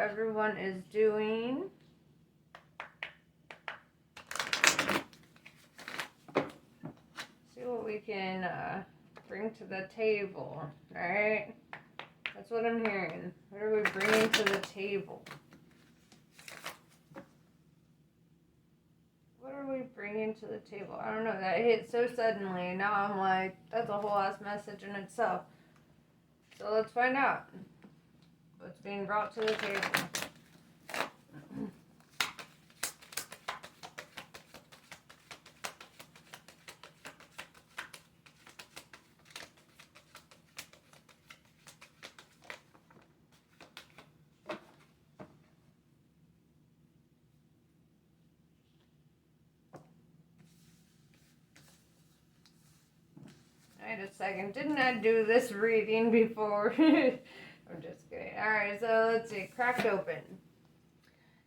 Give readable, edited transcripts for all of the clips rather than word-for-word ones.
everyone is doing. See what we can bring to the table, alright? That's what I'm hearing. What are we bringing to the table? What are we bringing to the table? I don't know. That hit so suddenly, and now I'm like, that's a whole ass message in itself. So let's find out what's being brought to the table. Wait a second, didn't I do this reading before? I'm just kidding. Alright, so let's see, cracked open.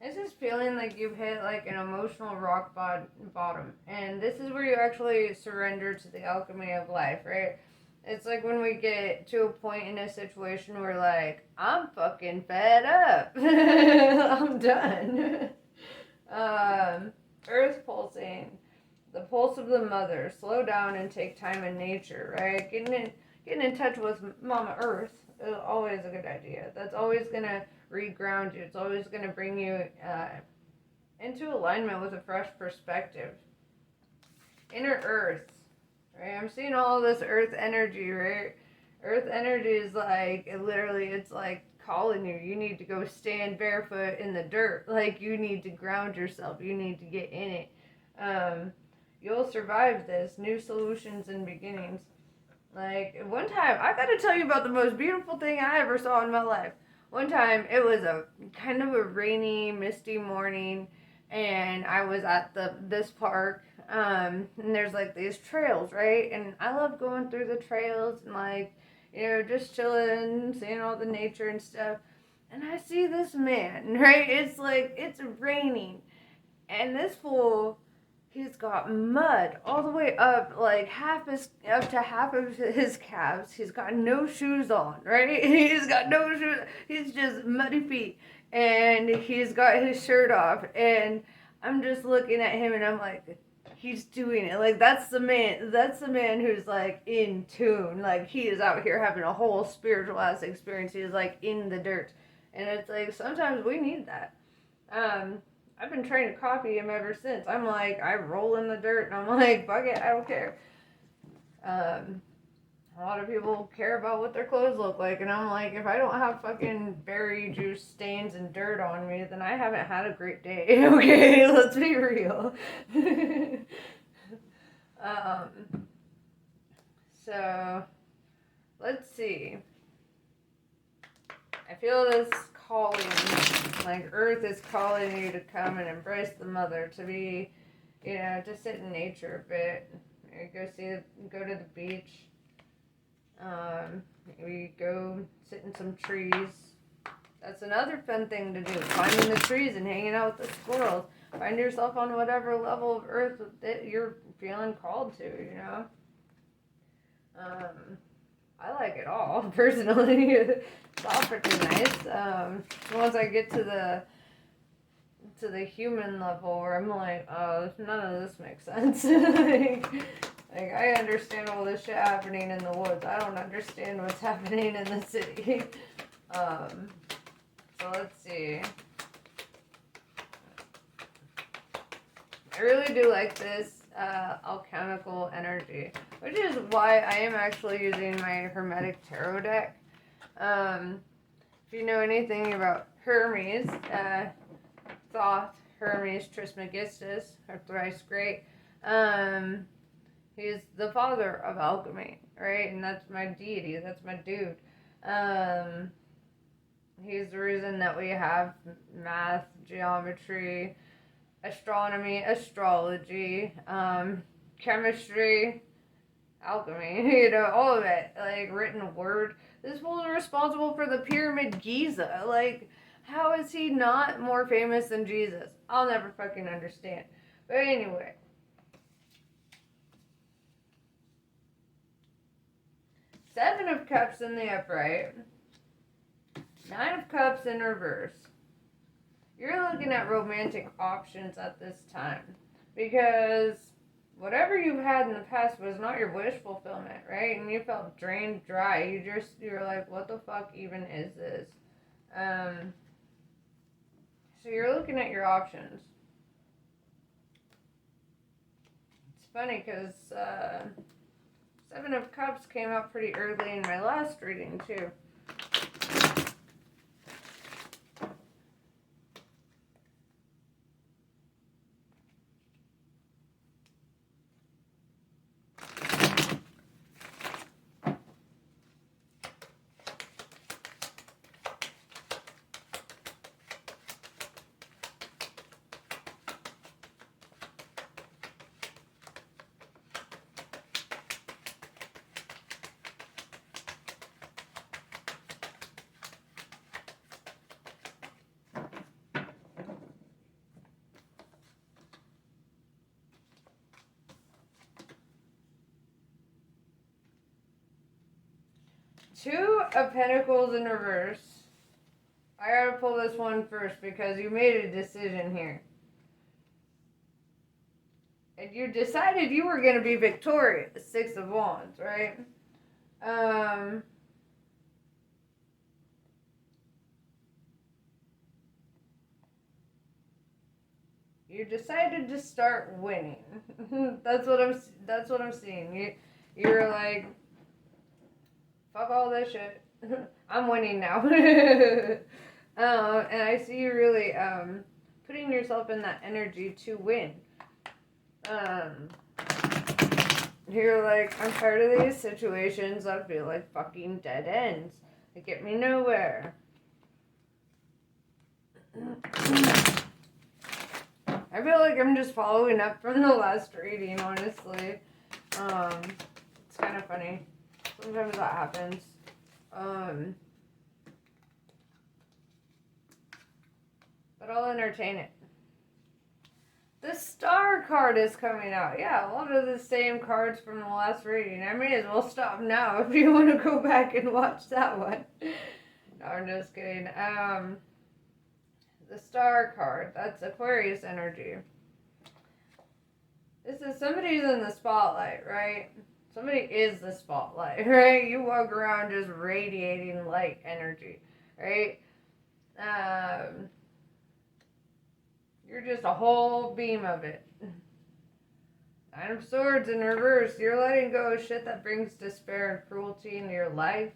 This is feeling like you've hit like an emotional rock bottom. And this is where you actually surrender to the alchemy of life, right? It's like when we get to a point in a situation where like, I'm fucking fed up. I'm done. Earth pulsing. The pulse of the mother. Slow down and take time in nature, right? Getting in touch with Mama Earth is always a good idea. That's always going to reground you. It's always going to bring you into alignment with a fresh perspective. Inner Earth, right? I'm seeing all this Earth energy, right? Earth energy is like, it's like calling you. You need to go stand barefoot in the dirt. Like, you need to ground yourself. You need to get in it. You'll survive this. New solutions and beginnings. Like, one time, I gotta tell you about the most beautiful thing I ever saw in my life. One time, it was a kind of a rainy, misty morning, and I was at this park, and there's like these trails, right? And I love going through the trails and like, just chilling, seeing all the nature and stuff. And I see this man, right? It's like, it's raining, and this fool, he's got mud all the way up, like up to half of his calves. He's got no shoes on, right? He's got no shoes. He's just muddy feet, and he's got his shirt off. And I'm just looking at him, and I'm like, he's doing it. Like, that's the man. That's the man who's like in tune. Like, he is out here having a whole spiritual ass experience. He's like in the dirt, and it's like sometimes we need that. I've been trying to copy him ever since. I'm like, I roll in the dirt and I'm like, fuck it, I don't care. A lot of people care about what their clothes look like, and I'm like, if I don't have fucking berry juice stains and dirt on me, then I haven't had a great day. Okay, let's be real. So, let's see. I feel this calling, like Earth is calling you to come and embrace the mother, to be, to sit in nature a bit. Go to the beach. Maybe go sit in some trees. That's another fun thing to do, climbing the trees and hanging out with the squirrels. Find yourself on whatever level of Earth that you're feeling called to, I like it all, personally. It's all pretty nice. Once I get to the human level where I'm like, oh, none of this makes sense. like, I understand all this shit happening in the woods. I don't understand what's happening in the city. So let's see. I really do like this alchemical energy, which is why I am actually using my Hermetic Tarot deck. If you know anything about Hermes, Thoth, Hermes Trismegistus, or thrice great, he's the father of alchemy, right? And that's my deity, that's my dude. He's the reason that we have math, geometry, astronomy, astrology, chemistry, alchemy, all of it, like written word. This fool is responsible for the Pyramid Giza. Like, how is he not more famous than Jesus? I'll never fucking understand. But anyway. Seven of Cups in the upright. Nine of Cups in reverse. you're looking at romantic options at this time because whatever you've had in the past was not your wish fulfillment, right? And you felt drained dry. You're like, what the fuck even is this? So you're looking at your options. It's funny because Seven of Cups came out pretty early in my last reading too. Two of Pentacles in reverse. I gotta pull this one first because you made a decision here. And you decided you were gonna be victorious. Six of Wands, right? You decided to start winning. That's what I'm seeing. You're like, fuck all this shit. I'm winning now. And I see you really putting yourself in that energy to win. You're like, I'm tired of these situations that feel like fucking dead ends. They get me nowhere. I feel like I'm just following up from the last reading, honestly. It's kind of funny. Sometimes that happens. But I'll entertain it. The Star card is coming out. Yeah, a lot of the same cards from the last reading. I may as well stop now if you want to go back and watch that one. No, I'm just kidding. The Star card, that's Aquarius energy. This is somebody's in the spotlight, right? Somebody is the spotlight, right? You walk around just radiating light energy, right? You're just a whole beam of it. Nine of Swords in reverse. You're letting go of shit that brings despair and cruelty into your life.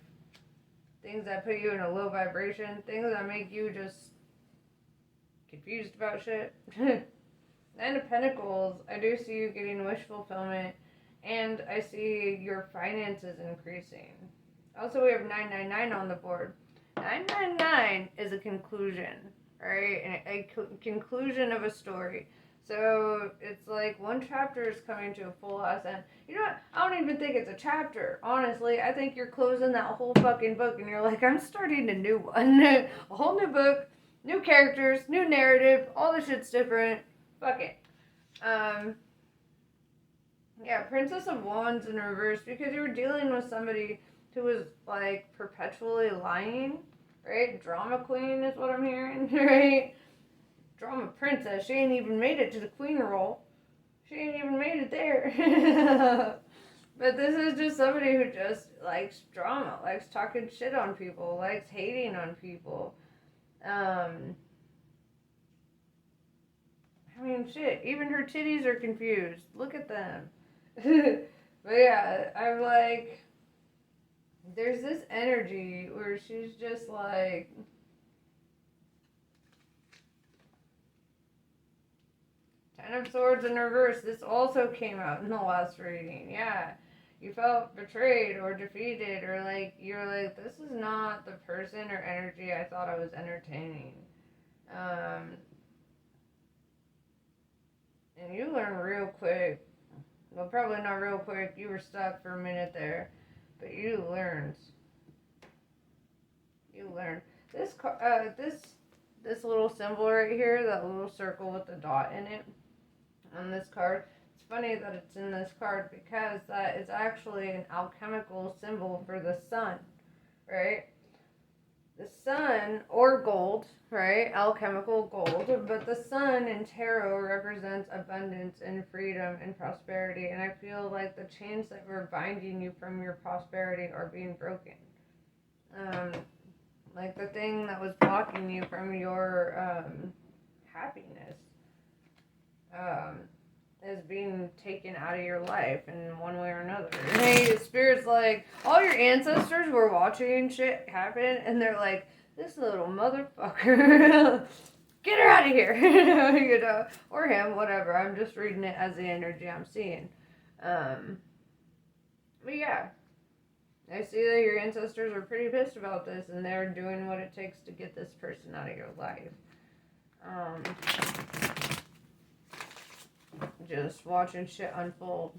Things that put you in a low vibration. Things that make you just confused about shit. Nine of Pentacles. I do see you getting wish fulfillment. And I see your finances increasing. Also, we have 999 on the board. 999 is a conclusion, right? And a conclusion of a story. So it's like one chapter is coming to a full ass end. You know what? I don't even think it's a chapter. Honestly, I think you're closing that whole fucking book and you're like, I'm starting a new one. A whole new book, new characters, new narrative, all the shit's different. Fuck it. Yeah, Princess of Wands in reverse because you were dealing with somebody who was like perpetually lying, right? Drama queen is what I'm hearing, right? Drama princess. She ain't even made it to the queen role. She ain't even made it there. But this is just somebody who just likes drama, likes talking shit on people, likes hating on people. I mean, shit, even her titties are confused. Look at them. But yeah, I'm like, there's this energy where she's just like, Ten of Swords in reverse. This also came out in the last reading. Yeah, you felt betrayed or defeated, or like you're like, this is not the person or energy I thought I was entertaining. And you learn real quick. Well, probably not real quick. You were stuck for a minute there, but you learned. You learned this little symbol right here, that little circle with the dot in it on this card. It's funny that it's in this card because that is actually an alchemical symbol for the sun, right? the sun, or gold, right? Alchemical gold, but the sun in tarot represents abundance and freedom and prosperity. And I feel like the chains that were binding you from your prosperity are being broken. Um, like the thing that was blocking you from your happiness is being taken out of your life in one way or another. And hey, Spirit's like, all your ancestors were watching shit happen, and they're like, this little motherfucker, get her out of here, you know, or him, whatever. I'm just reading it as the energy I'm seeing. But yeah, I see that your ancestors are pretty pissed about this, and they're doing what it takes to get this person out of your life. Just watching shit unfold.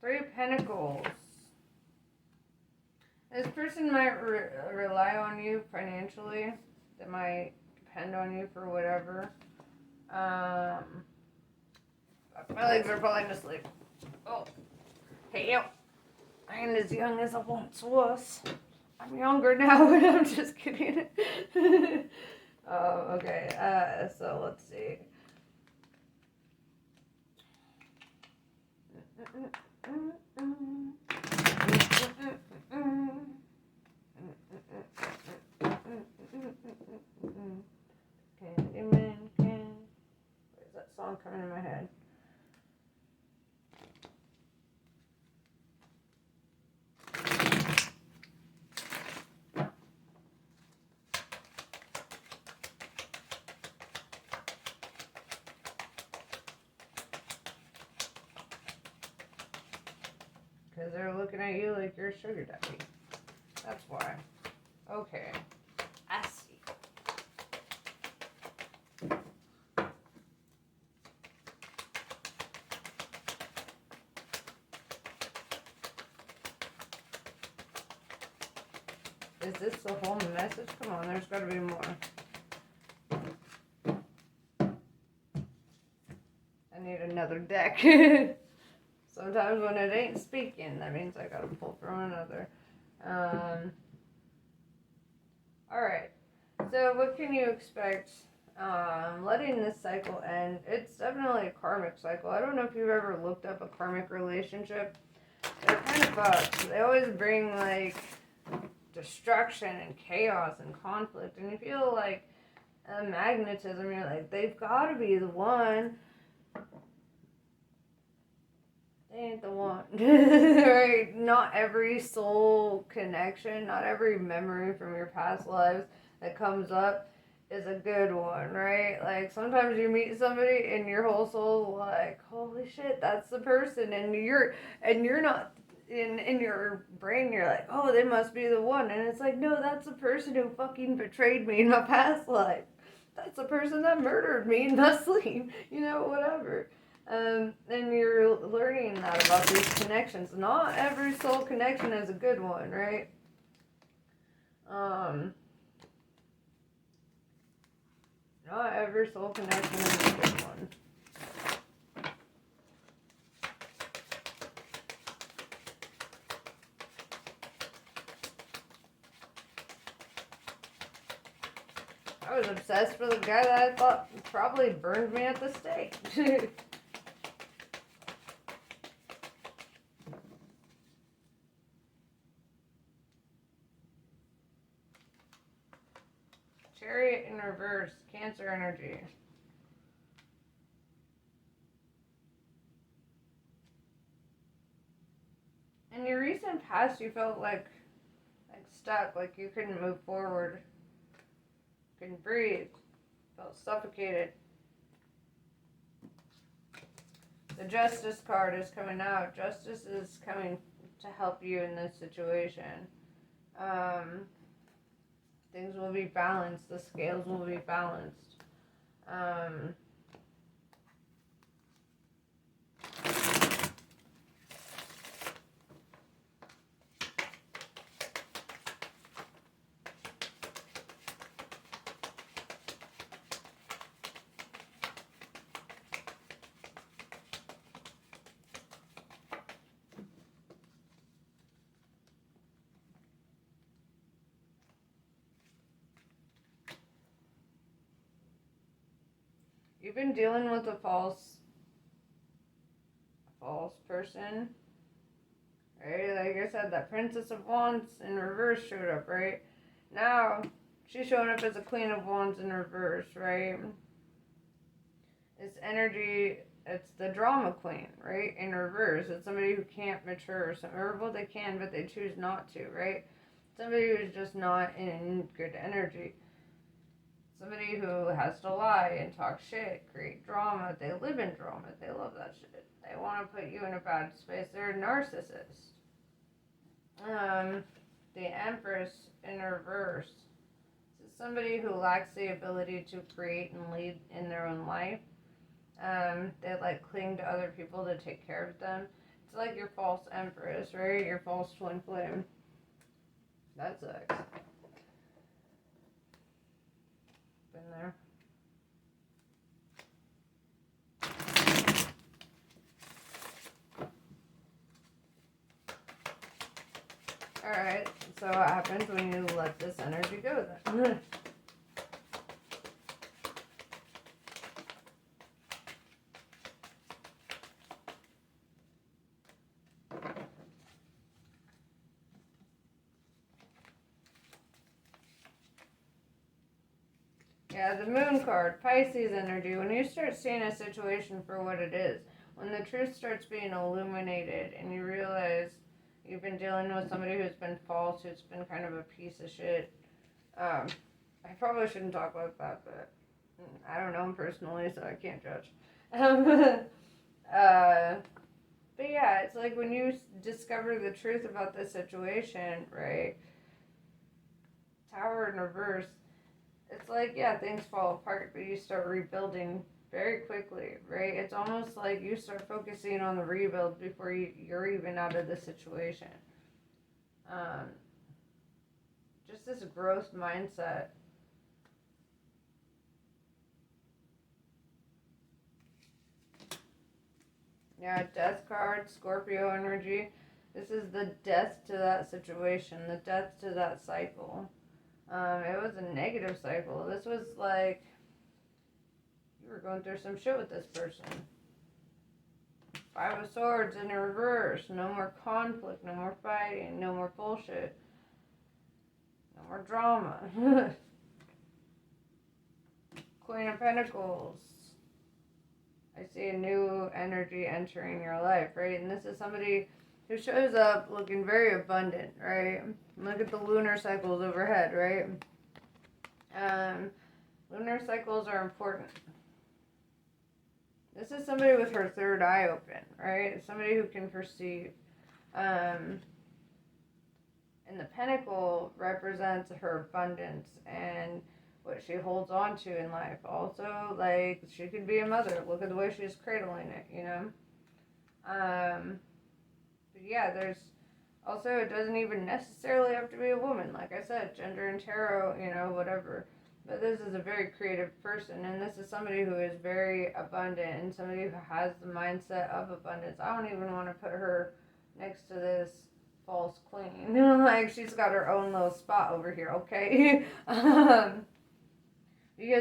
Three of Pentacles. This person might rely on you financially. They might depend on you for whatever. My legs are falling asleep. Oh, hey yo. I ain't as young as I once was. I'm younger now, but I'm just kidding. Okay. So let's see. Candyman, where's that song coming in my head? Because they're looking at you like you're a sugar daddy. That's why. Okay. I see. Is this the whole message? Come on, there's got to be more. I need another deck. Sometimes when it ain't speaking, that means I gotta pull from another. Alright. So what can you expect? Letting this cycle end. It's definitely a karmic cycle. I don't know if you've ever looked up a karmic relationship. They're kind of fucked. They always bring like destruction and chaos and conflict. And you feel like magnetism. You're like, they've got to be the one. Ain't the one. Right? Not every soul connection, not every memory from your past lives that comes up is a good one, right? Like sometimes you meet somebody and your whole soul like, holy shit, that's the person, and you're not in your brain, you're like, oh, they must be the one, and it's like, no, that's the person who fucking betrayed me in my past life. That's the person that murdered me in my sleep, you know, whatever. And you're learning that about these connections. Not every soul connection is a good one, right? Not every soul connection is a good one. I was obsessed with a guy that I thought probably burned me at the stake. Chariot in reverse, Cancer energy. In your recent past, you felt like stuck, like you couldn't move forward, couldn't breathe, felt suffocated. The Justice card is coming out. Justice is coming to help you in this situation. Things will be balanced. The scales will be balanced. You've been dealing with a false person, right? Like I said, that Princess of Wands in reverse showed up, right? Now, she's showing up as a Queen of Wands in reverse, right? This energy, it's the drama queen, right? In reverse. It's somebody who can't mature. Or, well, they can, but they choose not to, right? Somebody who's just not in good energy. Somebody who has to lie and talk shit, create drama. They live in drama. They love that shit. They want to put you in a bad space. They're a narcissist. The Empress in reverse. This is somebody who lacks the ability to create and lead in their own life. They like cling to other people to take care of them. It's like your false Empress, right? Your false twin flame. That sucks. Been there. Alright, so what happens when you let this energy go then? Yeah, the Moon card, Pisces energy. When you start seeing a situation for what it is, when the truth starts being illuminated and you realize you've been dealing with somebody who's been false, who's been kind of a piece of shit. I probably shouldn't talk about that, but I don't know him personally, so I can't judge. But yeah, it's like when you discover the truth about the situation, right? Tower in reverse. It's like, yeah, things fall apart, but you start rebuilding very quickly, right? It's almost like you start focusing on the rebuild before you're even out of the situation. Just this growth mindset. Yeah, Death card, Scorpio energy. This is the death to that situation, the death to that cycle. It was a negative cycle. This was like you were going through some shit with this person. Five of Swords in reverse. No more conflict, no more fighting, no more bullshit, no more drama. Queen of Pentacles. I see a new energy entering your life, right? And this is somebody who shows up looking very abundant, right? Look at the lunar cycles overhead, right? Lunar cycles are important. This is somebody with her third eye open, right? Somebody who can perceive. And the pentacle represents her abundance and what she holds on to in life. Also, like, she could be a mother. Look at the way she's cradling it, you know? But yeah, there's also, it doesn't even necessarily have to be a woman. Like I said, gender and tarot, you know, whatever. But this is a very creative person, and this is somebody who is very abundant and somebody who has the mindset of abundance. I don't even want to put her next to this false queen. Like, she's got her own little spot over here, okay? Because,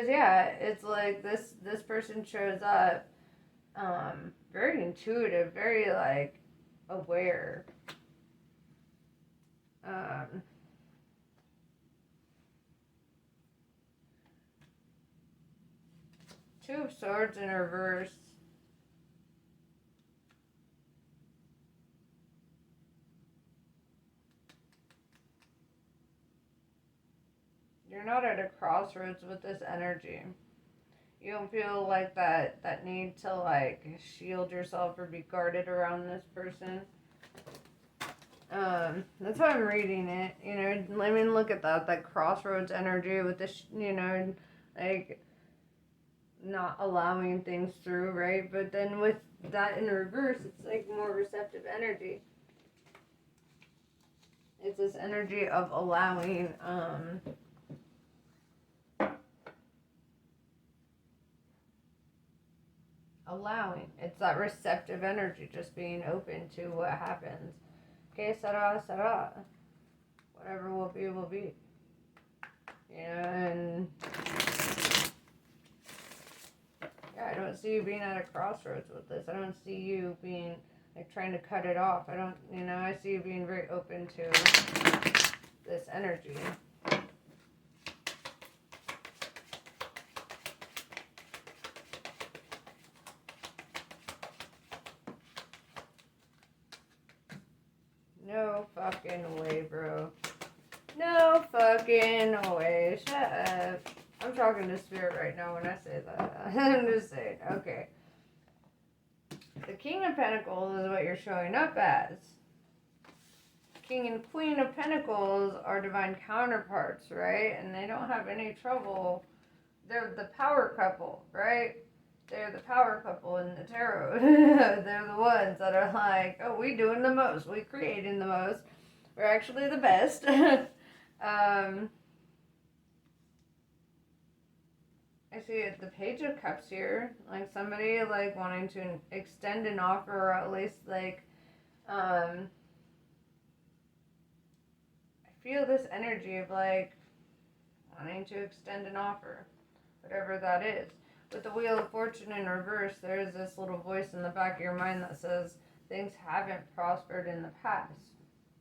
yeah, it's like this person shows up very intuitive, very, like, aware. Two of Swords in reverse. you're not at a crossroads with this energy. You don't feel like that need to like shield yourself or be guarded around this person. That's how I'm reading it. You know, I mean, look at that crossroads energy with this, you know, like not allowing things through, right? But then with that in reverse, it's like more receptive energy. It's this energy of allowing, It's that receptive energy, just being open to what happens. Okay, Sarah, Sarah. Whatever will be, will be. You know, and yeah, I don't see you being at a crossroads with this. I don't see you being like trying to cut it off. I don't, you know, I see you being very open to this energy. No fucking way, bro. No fucking way. Shut up. I'm talking to spirit right now when I say that. I'm just saying. Okay. The King of Pentacles is what you're showing up as. King and Queen of Pentacles are divine counterparts, right? And they don't have any trouble. They're the power couple, right? They're the power couple in the tarot. They're the ones that are like, oh, we doing the most. We creating the most. We're actually the best. I see the Page of Cups here. Like somebody like wanting to extend an offer, or at least like, I feel this energy of like wanting to extend an offer, whatever that is. With the Wheel of Fortune in reverse, there is this little voice in the back of your mind that says things haven't prospered in the past,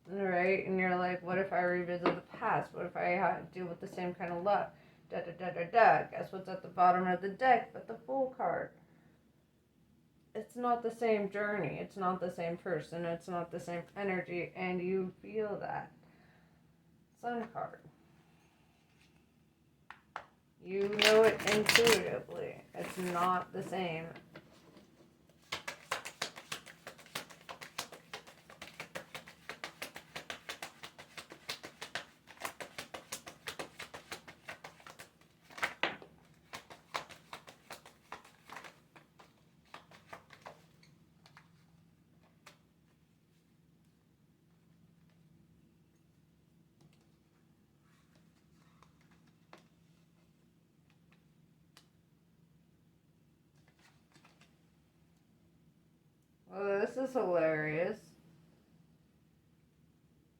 right? And you're like, what if I revisit the past? What if I deal with the same kind of luck? Da da da da da. Guess what's at the bottom of the deck but the Fool card? It's not the same journey. It's not the same person. It's not the same energy, and you feel that. Sun card. You know it intuitively. It's not the same. Well, this is hilarious.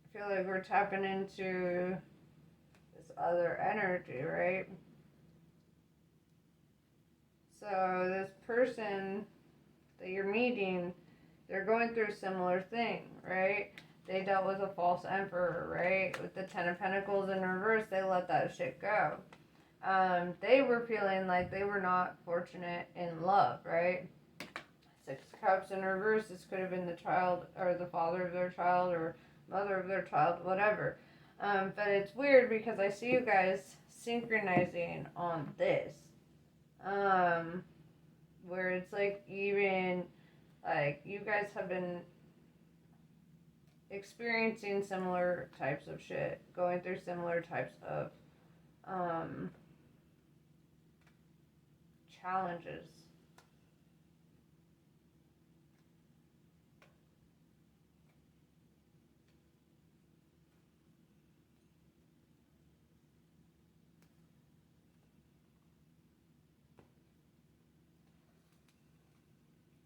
I feel like we're tapping into this other energy, right? So this person that you're meeting, they're going through a similar thing, right? They dealt with a false emperor, right? With the Ten of Pentacles in reverse, they let that shit go. They were feeling like they were not fortunate in love, right? Six of Cups in reverse, this could have been the child or the father of their child or mother of their child, whatever. But it's weird because I see you guys synchronizing on this. Where it's like even like you guys have been experiencing similar types of shit, going through similar types of challenges.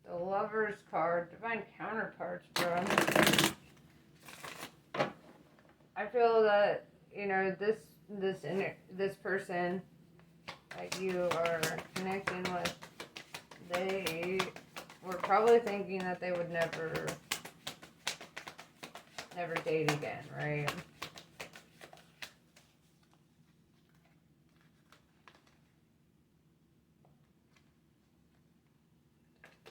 The Lover's card, divine counterparts, bro. I feel that, you know, this person that you are connecting with, they were probably thinking that they would never date again, right?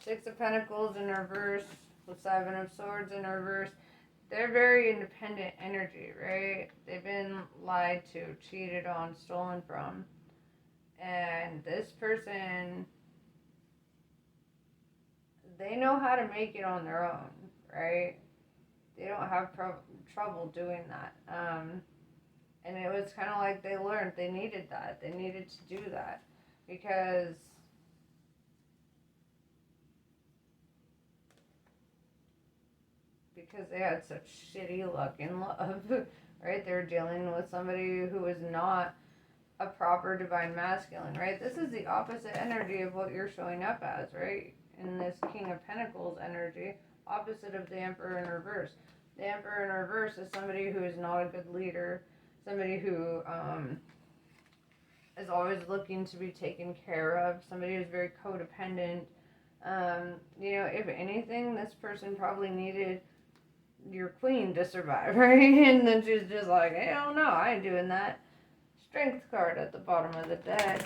Six of Pentacles in reverse with Seven of Swords in reverse. they're very independent energy, right? They've been lied to, cheated on, stolen from. And this person, they know how to make it on their own, right? They don't have trouble doing that. And it was kind of like they learned they needed that. They needed to do that because they had such shitty luck in love, right? They were dealing with somebody who was not a proper divine masculine, right? This is the opposite energy of what you're showing up as, right? In this King of Pentacles energy, opposite of the Emperor in reverse. The Emperor in reverse is somebody who is not a good leader, somebody who is always looking to be taken care of, somebody who's very codependent. If anything, this person probably needed your queen to survive, right? And then she's just like, hell no, I ain't doing that. Strength card at the bottom of the deck.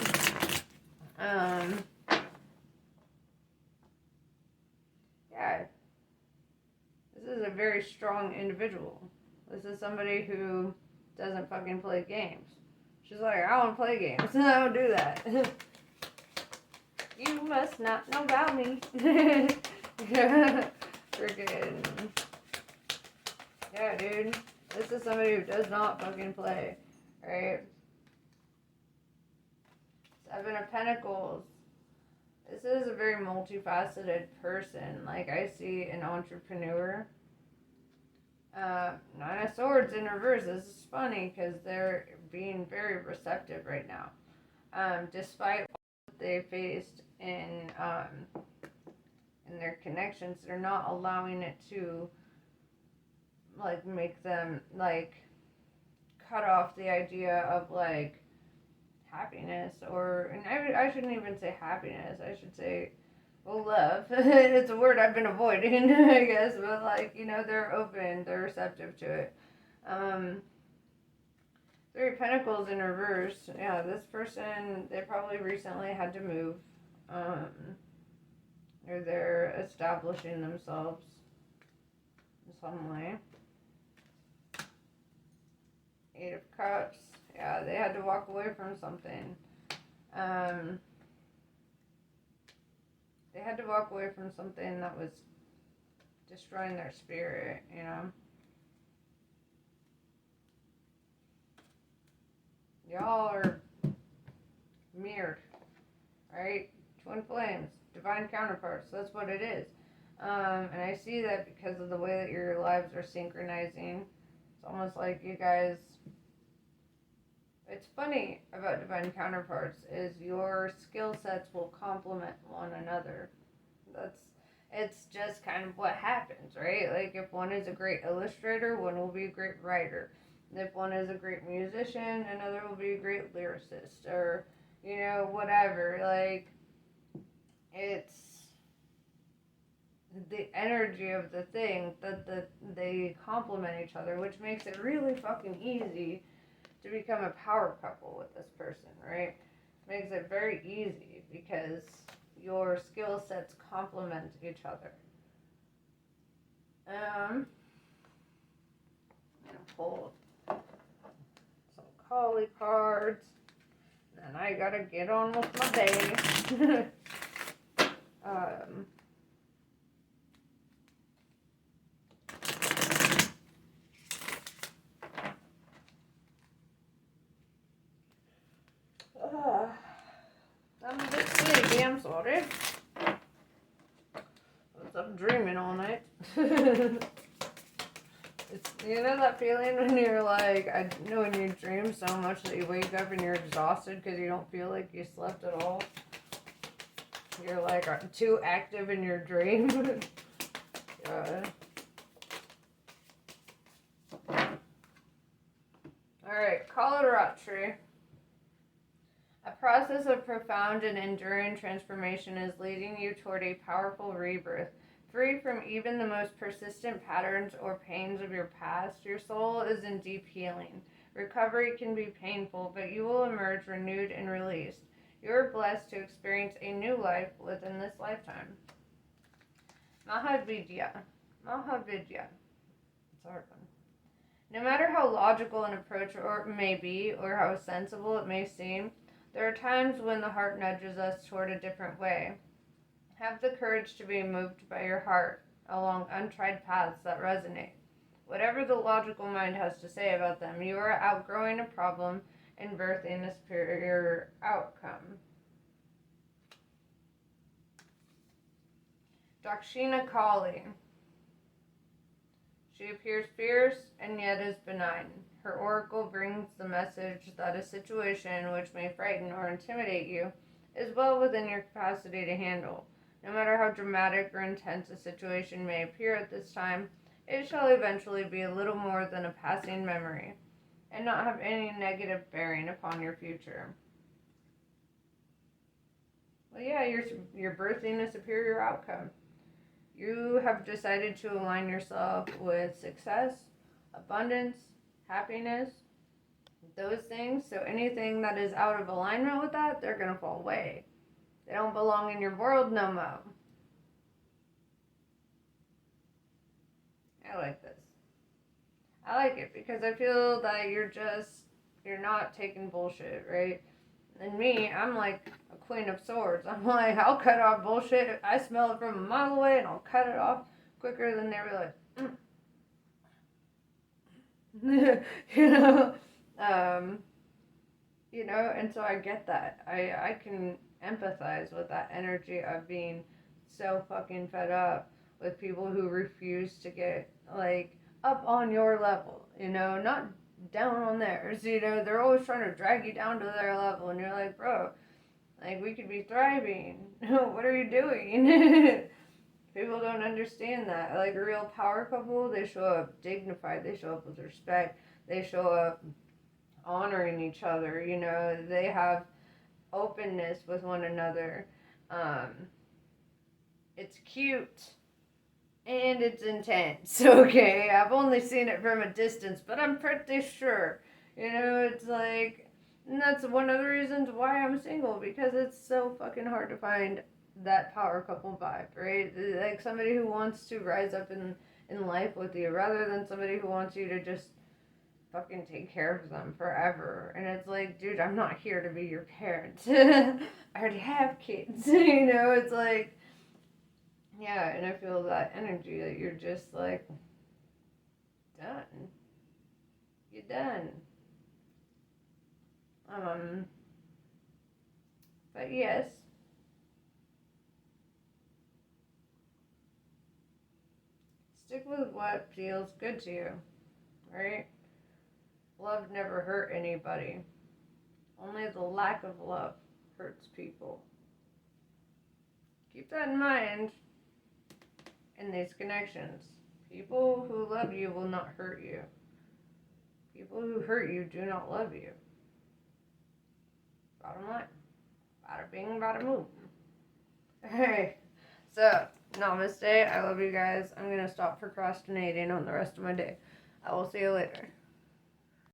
Yeah. This is a very strong individual. This is somebody who doesn't fucking play games. She's like, I don't play games. I don't do that. You must not know about me. Freaking. Yeah, dude. This is somebody who does not fucking play. Right? Seven of Pentacles. This is a very multifaceted person. Like, I see an entrepreneur. Nine of Swords in reverse. This is funny because they're being very receptive right now. Despite what they faced in their connections, they're not allowing it to, like, make them, like, cut off the idea of, like, happiness, or, and I shouldn't even say happiness, I should say, well, love. It's a word I've been avoiding, I guess, but, like, they're open, they're receptive to it. Three of Pentacles in reverse. Yeah, this person, they probably recently had to move, or they're establishing themselves in some way. Eight of Cups. Yeah, they had to walk away from something. They had to walk away from something that was destroying their spirit, Y'all are mirrored, right? Twin flames, divine counterparts. That's what it is. And I see that because of the way that your lives are synchronizing. It's almost like you guys... It's funny about divine counterparts is your skill sets will complement one another. It's just kind of what happens, right? Like, if one is a great illustrator, one will be a great writer. If one is a great musician, another will be a great lyricist, or, whatever. Like, it's the energy of the thing that they complement each other, which makes it really fucking easy to become a power couple with this person, right? Makes it very easy because your skill sets complement each other. I'm gonna pull some Kali cards, and I gotta get on with my day. I'm a bit sleepy, I'm sorry. I was up dreaming all night. It's, that feeling when you're like, when you dream so much that you wake up and you're exhausted because you don't feel like you slept at all. You're like too active in your dream. Yeah. Alright, Kalaratri. A process of profound and enduring transformation is leading you toward a powerful rebirth. Free from even the most persistent patterns or pains of your past, your soul is in deep healing. Recovery can be painful, but you will emerge renewed and released. You are blessed to experience a new life within this lifetime. Mahavidya. It's a hard one. No matter how logical an approach may be, or how sensible it may seem, there are times when the heart nudges us toward a different way. Have the courage to be moved by your heart along untried paths that resonate. Whatever the logical mind has to say about them, you are outgrowing a problem and birthing a superior outcome. Dakshina Kali. She appears fierce and yet is benign. Her oracle brings the message that a situation which may frighten or intimidate you is well within your capacity to handle. No matter how dramatic or intense a situation may appear at this time, it shall eventually be a little more than a passing memory, and not have any negative bearing upon your future. Well, yeah, you're birthing a superior outcome. You have decided to align yourself with success, abundance, happiness, those things. So anything that is out of alignment with that, they're going to fall away. They don't belong in your world no more. I like this. I like it because I feel that you're not taking bullshit, right? And me, I'm like a queen of swords. I'm like, I'll cut off bullshit. I smell it from a mile away and I'll cut it off quicker than they were like, you know, and so I get that. I can empathize with that energy of being so fucking fed up with people who refuse to get, like, up on your level, not down on theirs, they're always trying to drag you down to their level, and you're like, bro, like, we could be thriving. What are you doing? People don't understand that. Like, a real power couple, they show up dignified, they show up with respect, they show up honoring each other, they have openness with one another. It's cute and it's intense. Okay, I've only seen it from a distance, but I'm pretty sure. It's like, and that's one of the reasons why I'm single, because it's so fucking hard to find that power couple vibe, right? Like somebody who wants to rise up in life with you, rather than somebody who wants you to just fucking take care of them forever. And it's like, dude, I'm not here to be your parent. I already have kids. It's like, yeah, and I feel that energy that you're just like, done. You're done. But yes. Stick with what feels good to you, right? Love never hurt anybody. Only the lack of love hurts people. Keep that in mind in these connections. People who love you will not hurt you. People who hurt you do not love you. Bottom line. Bada bing, bada boom. Hey, so, namaste. I love you guys. I'm going to stop procrastinating on the rest of my day. I will see you later.